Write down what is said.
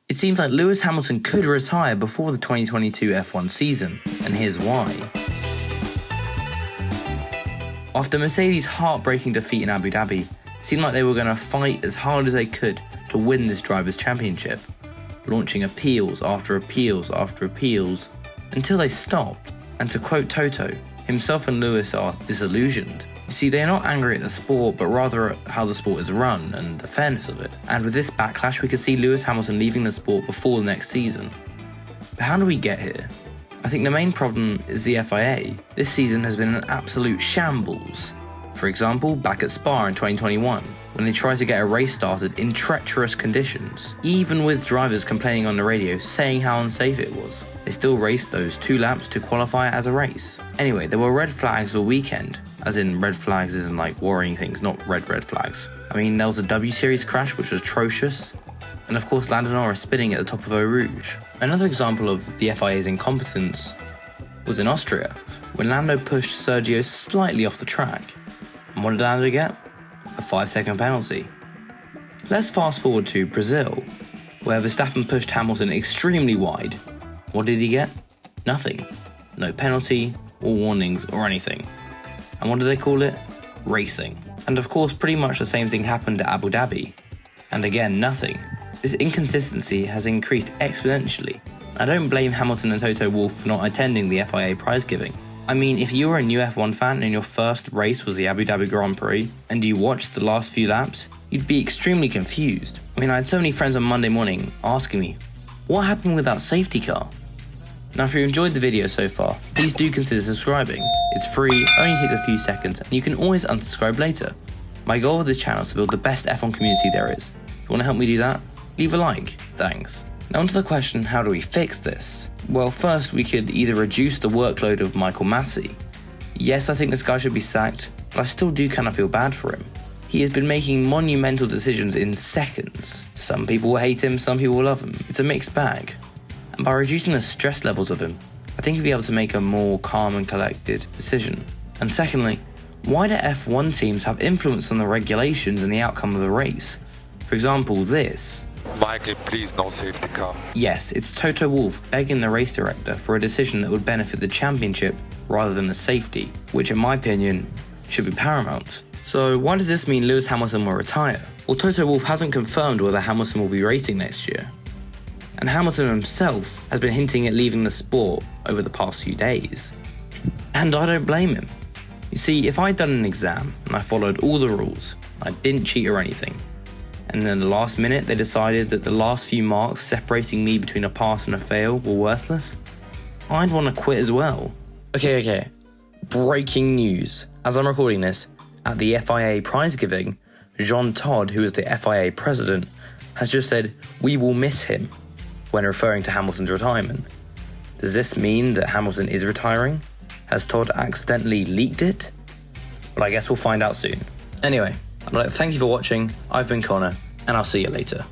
It seems like Lewis Hamilton could retire before the 2022 F1 season, and here's why. After Mercedes' heartbreaking defeat in Abu Dhabi, it seemed like they were going to fight as hard as they could to win this Drivers' Championship, launching appeals after appeals after appeals, until they stopped. And to quote Toto, himself and Lewis are disillusioned. You see, they are not angry at the sport, but rather at how the sport is run and the fairness of it. And with this backlash, we could see Lewis Hamilton leaving the sport before the next season. But how do we get here? I think the main problem is the FIA. This season has been an absolute shambles. For example, back at Spa in 2021, when they tried to get a race started in treacherous conditions, even with drivers complaining on the radio saying how unsafe it was. They still raced those 2 laps to qualify as a race. Anyway, there were red flags all weekend, as in red flags isn't like worrying things, not red flags. I mean, there was a W Series crash which was atrocious, and of course Lando Norris spinning at the top of Eau Rouge. Another example of the FIA's incompetence was in Austria, when Lando pushed Sergio slightly off the track. And what did Lando get? A 5-second penalty. Let's fast forward to Brazil, where Verstappen pushed Hamilton extremely wide. What did he get? Nothing. No penalty, or warnings, or anything. And what do they call it? Racing. And of course, pretty much the same thing happened at Abu Dhabi. And again, nothing. This inconsistency has increased exponentially. I don't blame Hamilton and Toto Wolff for not attending the FIA prize giving. I mean, if you were a new F1 fan and your first race was the Abu Dhabi Grand Prix, and you watched the last few laps, you'd be extremely confused. I mean, I had so many friends on Monday morning asking me, what happened with that safety car? Now, if you enjoyed the video so far, please do consider subscribing. It's free, only takes a few seconds, and you can always unsubscribe later. My goal with this channel is to build the best F1 community there is. If you want to help me do that, leave a like. Thanks. Now onto the question, how do we fix this? Well, first we could either reduce the workload of Michael Masi. Yes, I think this guy should be sacked, but I still do kind of feel bad for him. He has been making monumental decisions in seconds. Some people will hate him, some people will love him. It's a mixed bag. And by reducing the stress levels of him, I think he'll be able to make a more calm and collected decision. And secondly, why do F1 teams have influence on the regulations and the outcome of the race? For example, this. Michael, please, no safety car. Yes, it's Toto Wolff begging the race director for a decision that would benefit the championship rather than the safety, which in my opinion should be paramount. So why does this mean Lewis Hamilton will retire? Well, Toto Wolff hasn't confirmed whether Hamilton will be racing next year. And Hamilton himself has been hinting at leaving the sport over the past few days. And I don't blame him. You see, if I'd done an exam and I followed all the rules, I didn't cheat or anything, and then the last minute they decided that the last few marks separating me between a pass and a fail were worthless, I'd want to quit as well. Okay. Breaking news. As I'm recording this, at the FIA prize giving, Jean Todt, who is the FIA president, has just said, "We will miss him," when referring to Hamilton's retirement. Does this mean that Hamilton is retiring? Has Todd accidentally leaked it? Well, I guess we'll find out soon. Anyway, I'd like to thank you for watching. I've been Connor, and I'll see you later.